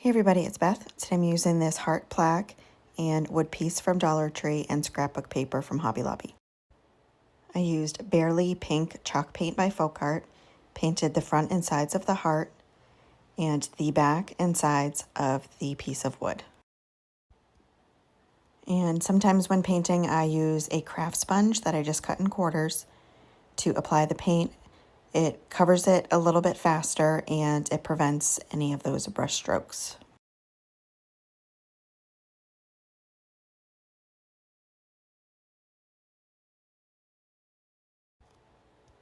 Hey everybody, it's Beth. Today I'm using this heart plaque and wood piece from Dollar Tree and scrapbook paper from Hobby Lobby. I used Barley pink chalk paint by Folkart, painted the front and sides of the heart and the back and sides of the piece of wood. And sometimes when painting, I use a craft sponge that I just cut in quarters to apply the paint. It covers it a little bit faster and it prevents any of those brush strokes.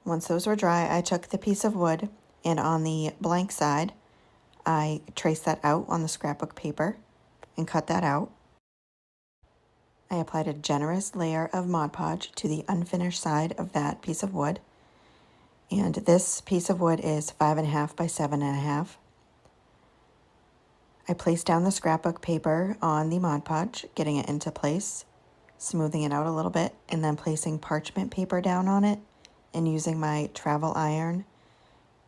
Once those were dry, I took the piece of wood and on the blank side, I traced that out on the scrapbook paper and cut that out. I applied a generous layer of Mod Podge to the unfinished side of that piece of wood. And this piece of wood is 5.5 by 7.5. I placed down the scrapbook paper on the Mod Podge, getting it into place, smoothing it out a little bit, and then placing parchment paper down on it and using my travel iron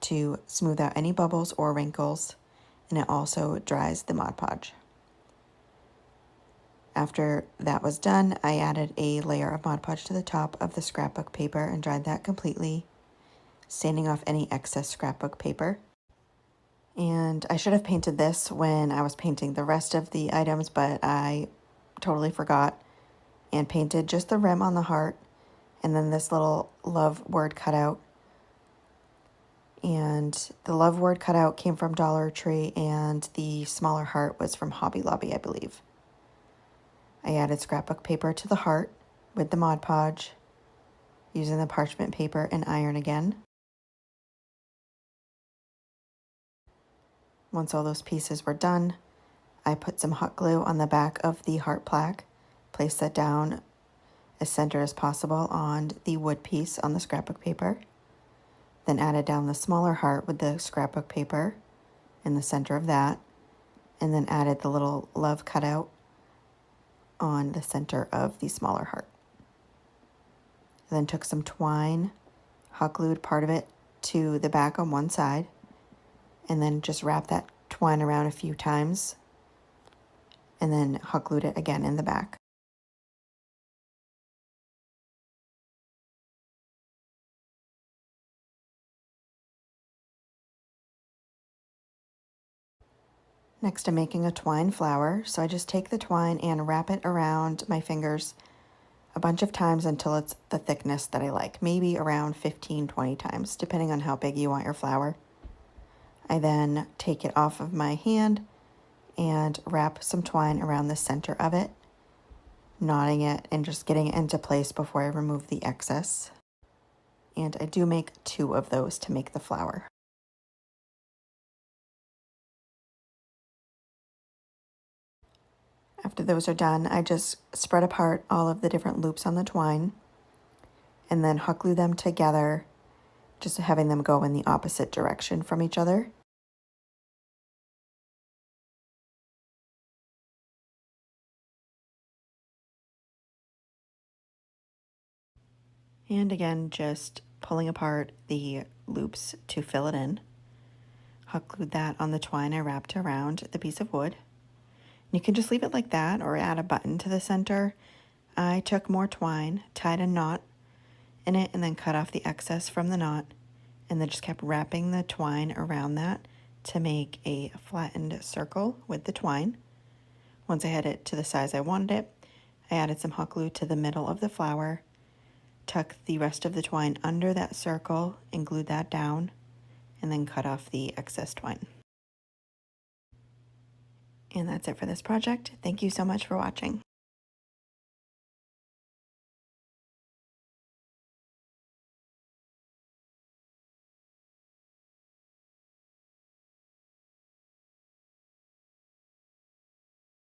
to smooth out any bubbles or wrinkles, and it also dries the Mod Podge. After that was done, I added a layer of Mod Podge to the top of the scrapbook paper and dried that completely, sanding off any excess scrapbook paper. And I should have painted this when I was painting the rest of the items, but I totally forgot and painted just the rim on the heart and then this little love word cutout. And the love word cutout came from Dollar Tree and the smaller heart was from Hobby Lobby, I believe. I added scrapbook paper to the heart with the Mod Podge, using the parchment paper and iron again. Once all those pieces were done, I put some hot glue on the back of the heart plaque, placed that down as centered as possible on the wood piece on the scrapbook paper, then added down the smaller heart with the scrapbook paper in the center of that, and then added the little love cutout on the center of the smaller heart. And then took some twine, hot glued part of it to the back on one side, and then just wrapped that twine around a few times, and then hot glued it again in the back. Next, I'm making a twine flower, so I just take the twine and wrap it around my fingers a bunch of times until it's the thickness that I like, maybe around 15-20 times, depending on how big you want your flower. I then take it off of my hand and wrap some twine around the center of it, knotting it and just getting it into place before I remove the excess. And I do make 2 of those to make the flower. After those are done, I just spread apart all of the different loops on the twine and then hot glue them together, just having them go in the opposite direction from each other. And again, just pulling apart the loops to fill it in. Hot glued that on the twine I wrapped around the piece of wood. You can just leave it like that or add a button to the center. I took more twine, tied a knot in it, and then cut off the excess from the knot, and then just kept wrapping the twine around that to make a flattened circle with the twine. Once I had it to the size I wanted it, I added some hot glue to the middle of the flower, tuck the rest of the twine under that circle and glued that down, and then cut off the excess twine. And that's it for this project. Thank you so much for watching.